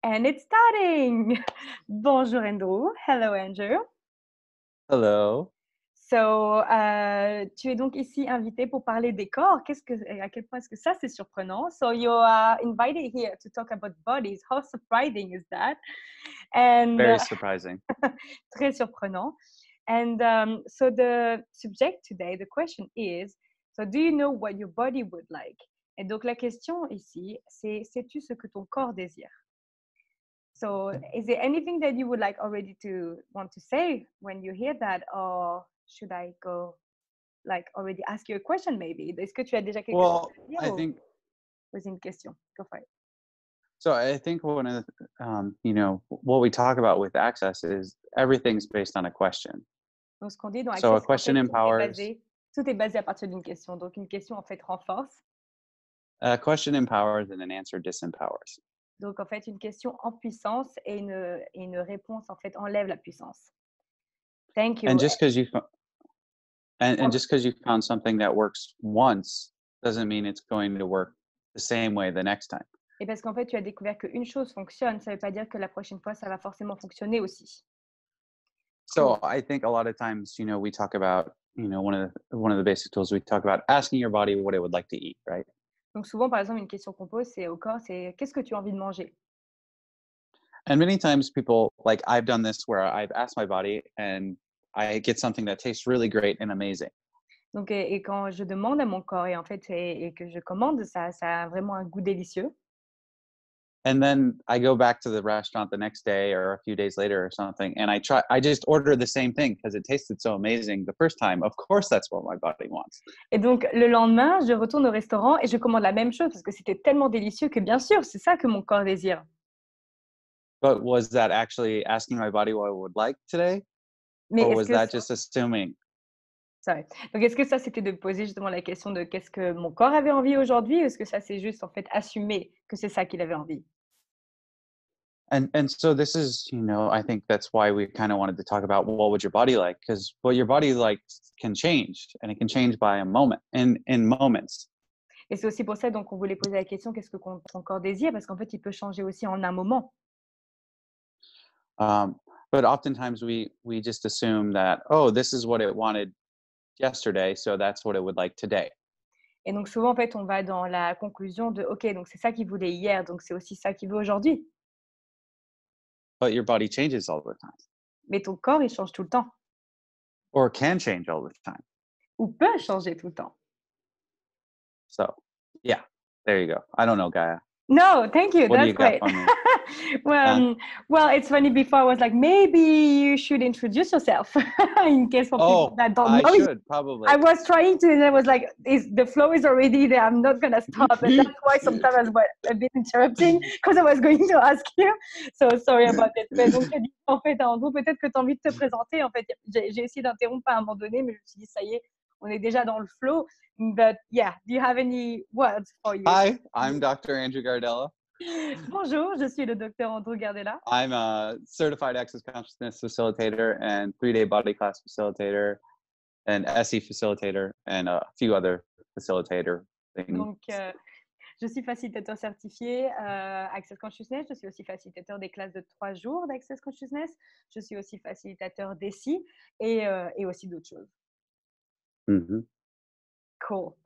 And it's starting! Bonjour Andrew. Hello Andrew. Hello. So, tu es donc ici invité pour parler des corps. À quel point est-ce que ça c'est surprenant? So you are invited here to talk about bodies. How surprising is that? And Very surprising. très surprenant. And so the subject today, the question is, so do you know what your body would like? Et donc la question ici, c'est sais-tu ce que ton corps désire? So is there anything that you would like already to want to say when you hear that, or should I go like already ask you a question maybe? Est-ce que tu as déjà quelque chose à dire I ou think poser une question? Go for it. so. I think one of what we talk about with access is everything's based on a question. Donc ce qu'on dit dans So Access, a question empowers. tout est basé à partir d'une question. Donc une question en fait renforce. A question empowers, and an answer disempowers. Donc en fait une question en puissance et une réponse en fait enlève la puissance. Thank you. And just because you found something that works once doesn't mean it's going to work the same way the next time. Et parce qu'en fait, tu as découvert qu'une chose fonctionne, ça ne veut pas dire que la prochaine fois, ça va forcément fonctionner aussi. So I think a lot of times, we talk about, one of the basic tools we talk about asking your body what it would like to eat, right? Donc souvent, par exemple, une question qu'on pose, c'est au corps, c'est qu'est-ce que tu as envie de manger? And many times people, like I've done this where I've asked my body and I get something that tastes really great and amazing. Donc, et quand je demande à mon corps et en fait et que je commande, ça a vraiment un goût délicieux. And then I go back to the restaurant the next day or a few days later or something, and I just order the same thing because it tasted so amazing the first time. Of course, that's what my body wants. Et donc, le lendemain, je retourne au restaurant et je commande la même chose parce que c'était tellement délicieux que bien sûr, c'est ça que mon corps désire. But was that actually asking my body what I would like today? Mais Or est-ce was que that ça, just assuming? sorry. Donc, est-ce que ça, c'était de poser justement la question de qu'est-ce que mon corps avait envie aujourd'hui, ou est-ce que ça, c'est juste en fait assumer que c'est ça qu'il avait envie? And so this is, I think that's why we kind of wanted to talk about what would your body like, because what your body likes can change, and it can change by a moment, in moments. Et c'est aussi pour ça donc on voulait poser la question qu'est-ce que ton corps désire, parce qu'en fait il peut changer aussi en un moment. But oftentimes we just assume that, oh, this is what it wanted yesterday, so that's what it would like today. Et donc souvent en fait on va dans la conclusion de ok, donc c'est ça qu'il voulait hier, donc c'est aussi ça qu'il veut aujourd'hui. But your body changes all the time, Mais ton corps il change tout le temps, or can change all the time. ou peut changer tout le temps. So yeah, there you go. I don't know, Gaia. No, thank you. What do That's you got great. for me? Well, it's funny. Before I was like, maybe you should introduce yourself in case for people that don't know. I should probably. I was trying to, and I was like, the flow is already there. I'm not gonna stop, and that's why sometimes I was a bit interrupting because I was going to ask you. So sorry about it. Mais donc, en fait, Andrew, peut-être que tu as envie de te présenter. En fait, j'ai essayé d'interrompre à un moment donné, mais je me suis dit, ça y est, on est déjà dans le flow. But yeah, do you have any words for you? Hi, I'm Dr. Andrew Gardella. Bonjour, je suis le Dr Andrew Gardella. I'm a certified access consciousness facilitator and 3-day body class facilitator and Esse facilitator and a few other facilitator things. Donc, je suis facilitateur certifié Access Consciousness. Je suis aussi facilitateur des classes de 3 jours d'Access Consciousness. Je suis aussi facilitateur d'Esse et aussi d'autres choses. Mm-hmm. Cool.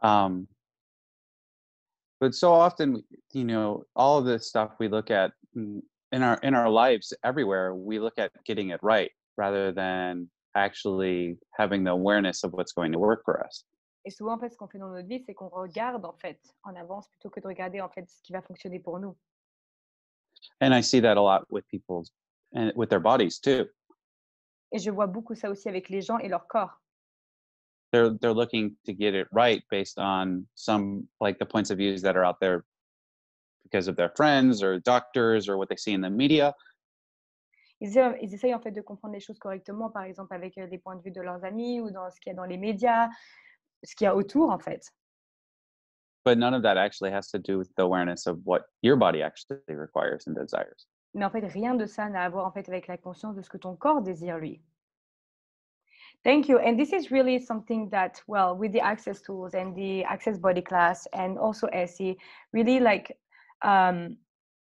But so often, all of this stuff we look at in our lives everywhere, we look at getting it right rather than actually having the awareness of what's going to work for us. Et souvent, en fait, ce qu'on fait dans notre vie, c'est qu'on regarde en fait en avance plutôt que de regarder en fait ce qui va fonctionner pour nous. And I see that a lot with people and with their bodies too. Et je vois beaucoup ça aussi avec les gens et leur corps. They're looking to get it right based on some, like, the points of views that are out there because of their friends or doctors or what they see in the media. Ils essayent en fait de comprendre les choses correctement, par exemple avec les points de vue de leurs amis ou dans ce qu'il y a dans les médias, ce qu'il y a autour en fait. But none of that actually has to do with the awareness of what your body actually requires and desires. Mais en fait, rien de ça n'a à voir en fait avec la conscience de ce que ton corps désire lui. Thank you. And this is really something that, well, with the access tools and the access body class and also Esse, really like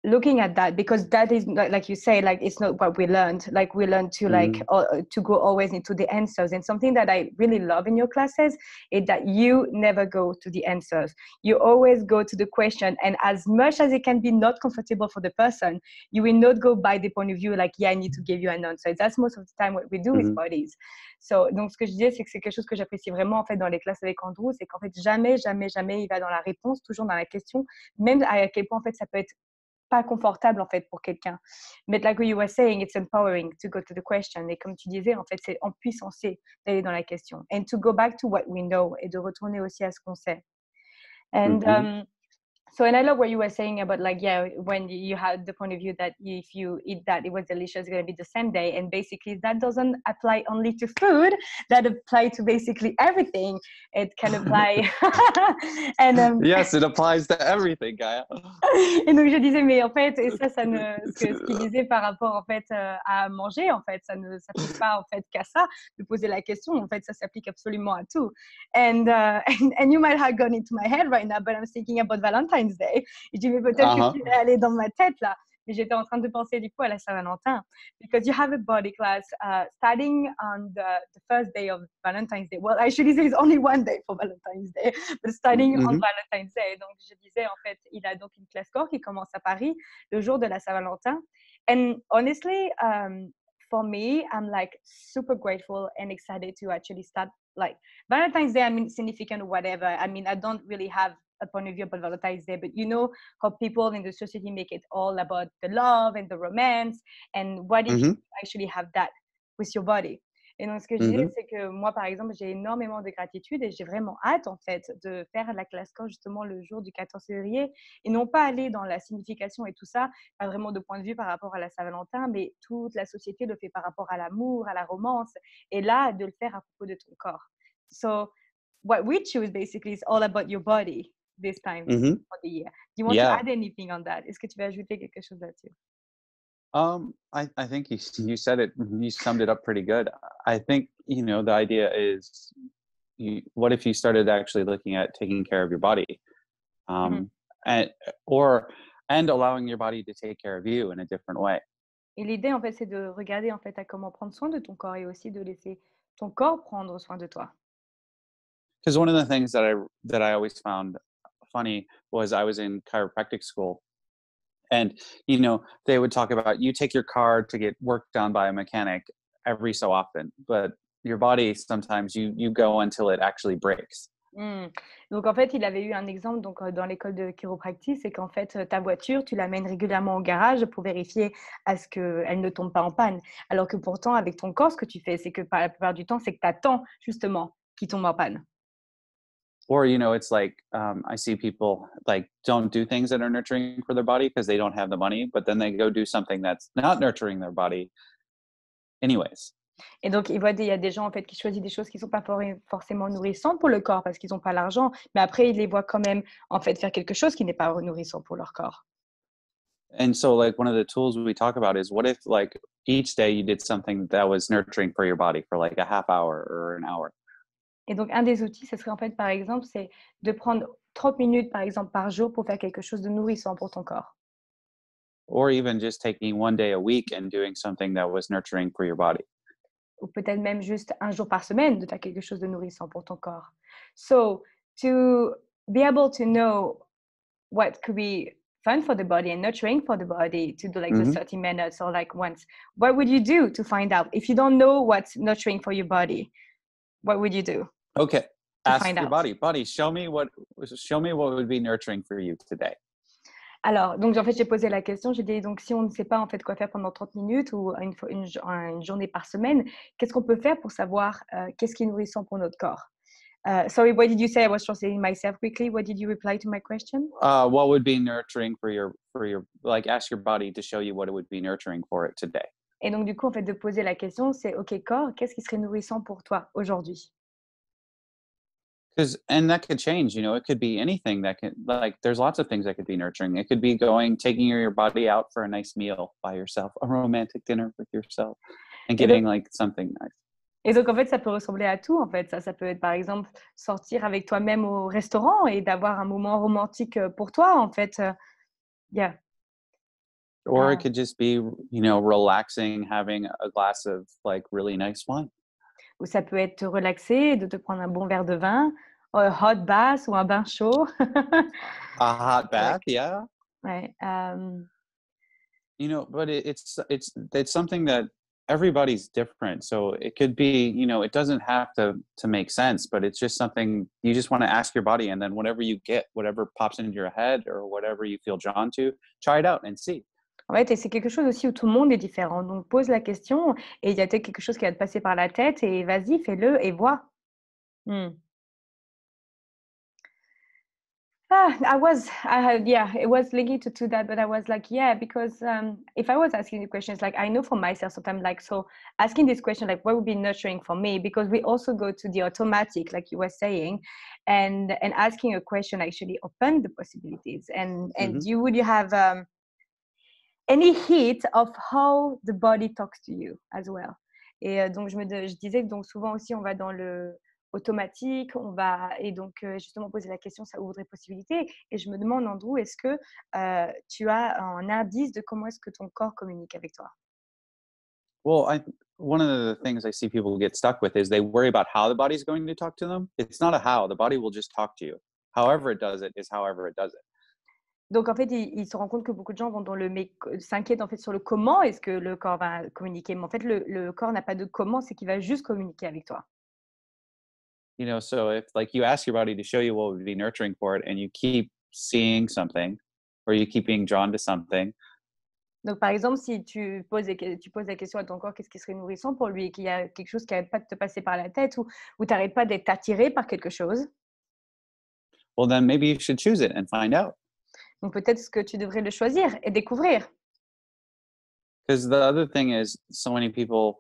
looking at that, because that is like you say, like it's not what we learned. Like we learned to to go always into the answers. And something that I really love in your classes is that you never go to the answers. You always go to the question, and as much as it can be not comfortable for the person, you will not go by the point of view like, yeah, I need to give you an answer. That's most of the time what we do with bodies. So, donc ce que je disais, c'est que c'est quelque chose que j'apprécie vraiment en fait dans les classes avec Andrew, c'est qu'en fait jamais il va dans la réponse, toujours dans la question, même à quel point en fait ça peut être pas confortable en fait pour quelqu'un. But like what you were saying, it's empowering to go to the question. Et comme tu disais, en fait, c'est empuissancé d'aller dans la question. And to go back to what we know, et de retourner aussi à ce qu'on sait. And so, and I love what you were saying about like, yeah, when you had the point of view that if you eat that, it was delicious, it's going to be the same day. And basically that doesn't apply only to food, that apply to basically everything. It can apply. And, yes, it applies to everything, Gaia. Et donc je disais, mais en fait, et ça ne, ce qu'il disait par rapport en fait à manger, en fait, ça ne s'applique pas en fait qu'à ça, de poser la question. En fait, ça s'applique absolument à tout. And you might have gone into my head right now, but I'm thinking about Valentine's Day. Et je dis, mais peut-être que tu vas aller dans ma tête là. Mais j'étais en train de penser du coup à la Saint-Valentin. Because you have a body class starting on the first day of Valentine's Day. Well, actually, there is only one day for Valentine's Day, but starting on Valentine's Day. Donc, je disais, en fait, il a donc une classe corps qui commence à Paris le jour de la Saint-Valentin. And honestly, for me, I'm like super grateful and excited to actually start like Valentine's Day. I mean, significant or whatever. I mean, I don't really have a point of view about Valentine's Day, but you know how people in the society make it all about the love and the romance, and what if you actually have that with your body. Et donc ce que je disais, c'est que moi par exemple, j'ai énormément de gratitude et j'ai vraiment hâte en fait de faire la classe corps justement le jour du 14 février, et non pas aller dans la signification et tout ça, pas vraiment de point de vue par rapport à la Saint-Valentin, mais toute la société le fait par rapport à l'amour, à la romance, et là de le faire à propos de ton corps. So what we choose basically is all about your body this time of the year. Do you want to add anything on that? Est-ce que tu veux ajouter quelque chose là-dessus? I think you said it, you summed it up pretty good. I think, you know, the idea is, what if you started actually looking at taking care of your body, and allowing your body to take care of you in a different way. Et l'idée, en fait, c'est de regarder en fait à comment prendre soin de ton corps et aussi de laisser ton corps prendre soin de toi. Because one of the things that I always found funny was I was in chiropractic school, and you know they would talk about you take your car to get worked done by a mechanic every so often, but your body sometimes you go until it actually breaks. Donc en fait, il avait eu un exemple donc dans l'école de chiropractique, c'est qu'en fait ta voiture, tu l'amènes régulièrement au garage pour vérifier à ce qu'elle ne tombe pas en panne. Alors que pourtant avec ton corps, ce que tu fais, c'est que la plupart du temps, c'est que tu attends justement qu'il tombe en panne. Or, you know, it's like, I see people like don't do things that are nurturing for their body because they don't have the money, but then they go do something that's not nurturing their body anyways. Et donc, il y a des gens en fait qui choisissent des choses qui ne sont pas forcément nourrissantes pour le corps parce qu'ils n'ont pas l'argent, mais après, ils les voient quand même en fait faire quelque chose qui n'est pas nourrissant pour leur corps. And so, like, one of the tools we talk about is, what if, like, each day you did something that was nurturing for your body for like a half hour or an hour? Et donc, un des outils, ce serait en fait, par exemple, c'est de prendre 30 minutes, par exemple, par jour pour faire quelque chose de nourrissant pour ton corps. Or even just taking one day a week and doing something that was nurturing for your body. Ou peut-être même juste un jour par semaine de faire quelque chose de nourrissant pour ton corps. So, to be able to know what could be fun for the body and nurturing for the body, to do like the 30 minutes or like once, what would you do to find out? If you don't know what's nurturing for your body, what would you do? Okay. Ask your body, show me what would be nurturing for you today. Alors, donc en fait, j'ai posé la question, j'ai dit, donc si on ne sait pas en fait quoi faire pendant 30 minutes ou une journée par semaine, qu'est-ce qu'on peut faire pour savoir qu'est-ce qui est nourrissant pour notre corps? Sorry, what did you say? I was translating myself quickly. What did you reply to my question? What would be nurturing for your like, ask your body to show you what it would be nurturing for it today. Et donc du coup, en fait, de poser la question, c'est OK, corps, qu'est-ce qui serait nourrissant pour toi aujourd'hui? And that could change, you know, it could be anything that can, like, there's lots of things that could be nurturing. It could be taking your body out for a nice meal by yourself, a romantic dinner with yourself, and getting like something nice. Et donc, en fait, ça peut ressembler à tout, en fait. Ça peut être, par exemple, sortir avec toi-même au restaurant et d'avoir un moment romantique pour toi, en fait. Yeah. Or it could just be, relaxing, having a glass of like really nice wine. Ou ça peut être te relaxer, de te prendre un bon verre de vin, un hot bath ou un bain chaud. A hot bath, yeah. Ouais. But it's something that everybody's different. So it could be, it doesn't have to make sense, but it's just something you just want to ask your body, and then whatever you get, whatever pops into your head or whatever you feel drawn to, try it out and see. En fait, et c'est quelque chose aussi où tout le monde est différent. Donc, pose la question et il y a peut-être quelque chose qui va te passer par la tête et vas-y, fais-le et vois. It was linked to that, but I was like, because if I was asking the questions, like I know for myself, sometimes like, so asking this question, like what would be nurturing for me, because we also go to the automatic, like you were saying, and asking a question actually open the possibilities. And would you have any hint of how the body talks to you as well? Et donc, je disais que donc souvent aussi, on va dans le automatique, et donc justement poser la question, ça ouvre des possibilités. Et je me demande, Andrew, est-ce que tu as un indice de comment est-ce que ton corps communique avec toi? Well, one of the things I see people get stuck with is they worry about how the body's going to talk to them. It's not a how, the body will just talk to you. However it does it is however it does it. Donc, en fait, il se rend compte que beaucoup de gens vont s'inquiètent en fait sur le comment est-ce que le corps va communiquer. Mais en fait, le corps n'a pas de comment, c'est qu'il va juste communiquer avec toi. So if like you ask your body to show you what would be nurturing for it, and you keep seeing something, or you keep being drawn to something. Donc, par exemple, si tu poses la question à ton corps, qu'est-ce qui serait nourrissant pour lui, et qu'il y a quelque chose qui n'arrête pas de te passer par la tête, ou tu n'arrêtes pas d'être attiré par quelque chose. Well, then maybe you should choose it and find out. Donc, peut-être que tu devrais le choisir et découvrir. Because the other thing is, so many people,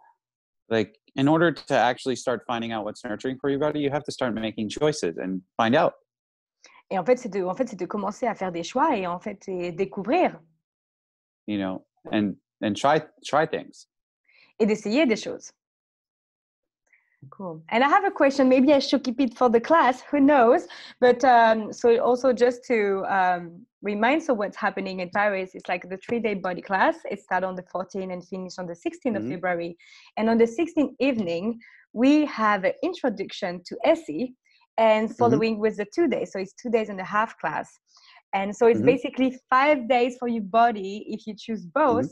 like, in order to actually start finding out what's nurturing for your body, you have to start making choices and find out. Et en fait, c'est de commencer à faire des choix et en fait, et découvrir. And try things. Et d'essayer des choses. Cool. And I have a question. Maybe I should keep it for the class. Who knows? But so also just to remind, so what's happening in Paris is like the 3-day body class. It starts on the 14th and finish on the 16th of February. And on the 16th evening, we have an introduction to Esse, and following with the 2 days. So it's 2 days and a half class. And so it's basically 5 days for your body if you choose both.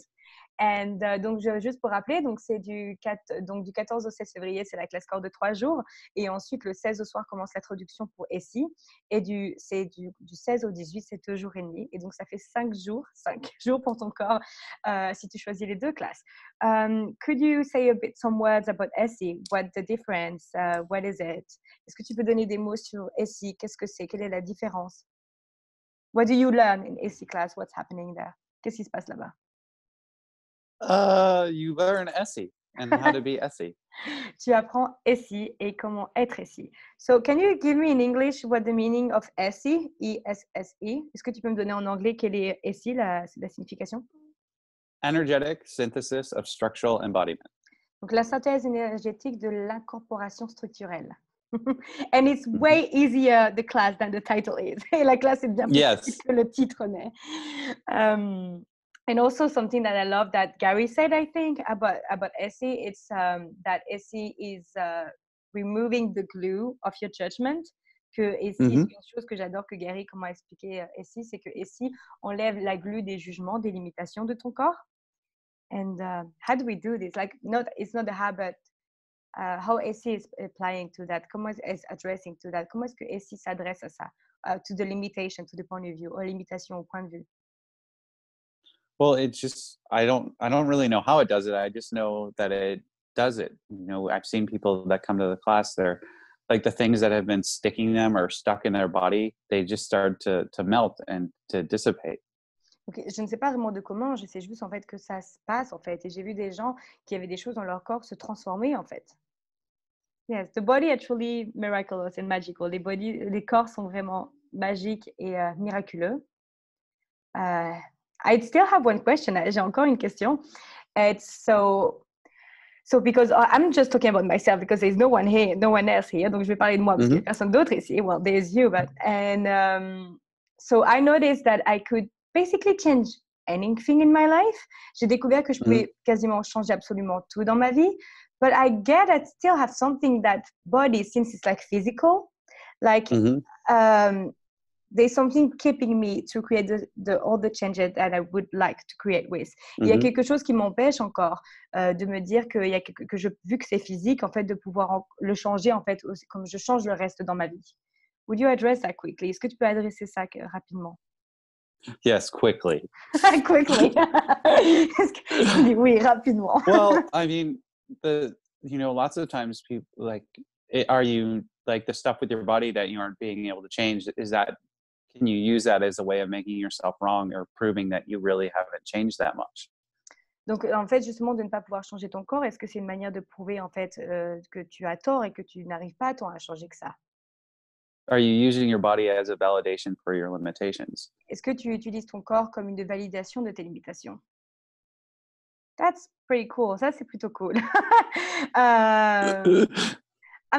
And donc, juste pour rappeler, donc c'est du 14 au 16 février, c'est la classe corps de 3 jours. Et ensuite, le 16 au soir commence l'introduction pour Esse. Et du 16 au 18, c'est 2 jours et demi. Et donc, ça fait 5 jours pour ton corps si tu choisis les 2 classes. Could you say some words about Esse? What's the difference? What is it? Est-ce que tu peux donner des mots sur Esse? Qu'est-ce que c'est? Quelle est la différence? What do you learn in Esse class? What's happening there? Qu'est-ce qui se passe là-bas? You learn Esse and how to be Esse. Tu apprends Esse et comment être Esse. So, can you give me in English what the meaning of Esse, E-S-S-E? Est-ce que tu peux me donner en anglais quelle est Esse, la signification? Energetic synthesis of structural embodiment. Donc, la synthèse énergétique de l'incorporation structurelle. And it's way easier, the class, than the title is. Et la classe est bien plus facile que le titre n'est. And also something that I love that Gary said, I think, about Esse, it's that Esse is removing the glue of your judgment. Que Esse, une chose que j'adore que Gary comment expliquer Esse, c'est que Esse enlève la glue des jugements, des limitations de ton corps. And how do we do this? Like, it's not a habit. How Esse is applying to that? Comment est addressing to that? Comment est-ce que Esse s'adresse à ça? To the limitation, to the point of view, aux limitations au point de vue. Well, it's just I don't really know how it does it. I just know that it does it. I've seen people that come to the class, they're like the things that have been sticking them or stuck in their body, they just start to melt and to dissipate. Okay. Je ne sais pas vraiment de comment, je sais juste en fait que ça se passe en fait. Et j'ai vu des gens qui avaient des choses dans leur corps se transformer en fait. Yes, the body are truly miraculous and magical. Les corps sont vraiment magiques et miraculeux. I still have one question. J'ai encore une question. It's so because I'm just talking about myself because there's no one else here. Donc je vais parler de moi parce qu'il n'y a personne d'autre ici. Well, there's you, so I noticed that I could basically change anything in my life. J'ai découvert que je pouvais quasiment changer absolument tout dans ma vie. But I get I still have something that body, since it's like physical, like there's something keeping me to create all the changes that I would like to create with. Il y a quelque chose qui m'empêche encore de me dire que, vu que c'est physique, en fait, de pouvoir le changer, en fait, aussi, comme je change le reste dans ma vie. Would you address that quickly? Est-ce que tu peux adresser ça rapidement? Yes, quickly. Quickly. Oui, rapidement. Well, I mean, lots of times people are you like the stuff with your body that you aren't being able to change? Can you use that as a way of making yourself wrong or proving that you really haven't changed that much? Donc, en fait, justement, de ne pas pouvoir changer ton corps, est-ce que c'est une manière de prouver, en fait, que tu as tort et que tu n'arrives pas tant à changer que ça? Are you using your body as a validation for your limitations? Est-ce que tu utilises ton corps comme une validation de tes limitations? That's pretty cool. Ça, c'est plutôt cool. I'm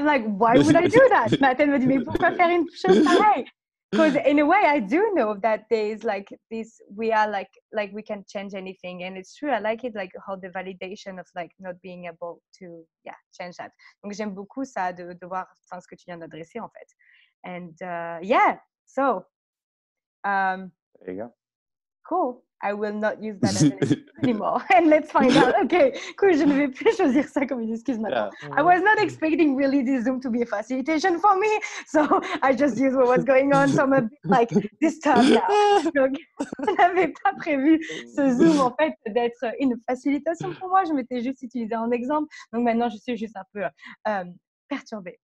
like, why would I do that? Nathan me dit, mais pourquoi faire une chose pareille? Because in a way, I do know that there's like this, we are like we can change anything. And it's true, I like it, like how the validation of like not being able to, change that. Donc, j'aime beaucoup ça, de voir ce que tu viens d'adresser, en fait. And so. There you go. Cool. I will not use that as an excuse anymore. And let's find out. Okay, cool. Je ne vais plus choisir ça comme une excuse maintenant. I was not expecting really this Zoom to be a facilitation for me, so I just used what was going on. So I'm a bit like disturbed now. Donc, je n'avais pas prévu ce Zoom en fait d'être une facilitation pour moi. Je m'étais juste utilisé en exemple. Donc maintenant, je suis juste un peu perturbée.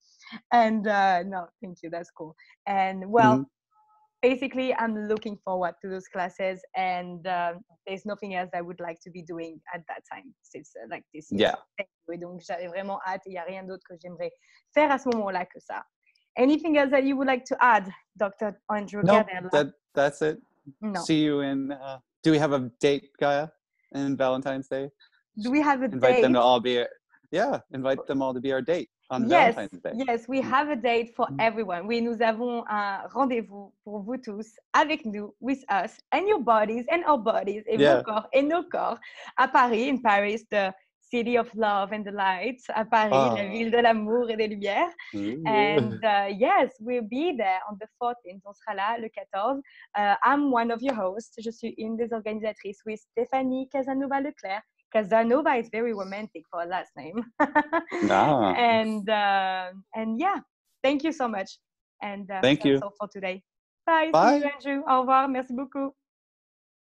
And no, thank you. That's cool. And well. Basically, I'm looking forward to those classes, and there's nothing else I would like to be doing at that time. It's like this year. Yeah. Et donc, j'avais vraiment hâte. Il n'y a rien d'autre que j'aimerais faire à ce moment-là que ça. Anything else that you would like to add, Dr. Andrew Gardella? No, that's it. No. See you in. Do we have a date, Gaia, in Valentine's Day? Do we have a invite date? Them to all be. Invite them all to be our date. Yes, we have a date for everyone. Oui, nous avons un rendez-vous pour vous tous, avec nous, with us, and your bodies, and our bodies, et vos corps, et nos corps, à Paris, in Paris, the city of love and the light, à Paris, la ville de l'amour et des lumières. And yes, we'll be there on the 14th. On sera là le 14. I'm one of your hosts. Je suis une des organisatrices with Stéphanie Casanova-Leclerc. Casanova is very romantic for a last name. And thank you so much. And thank you. That's all for today. Bye. Bye. See you, Andrew. Au revoir. Merci beaucoup.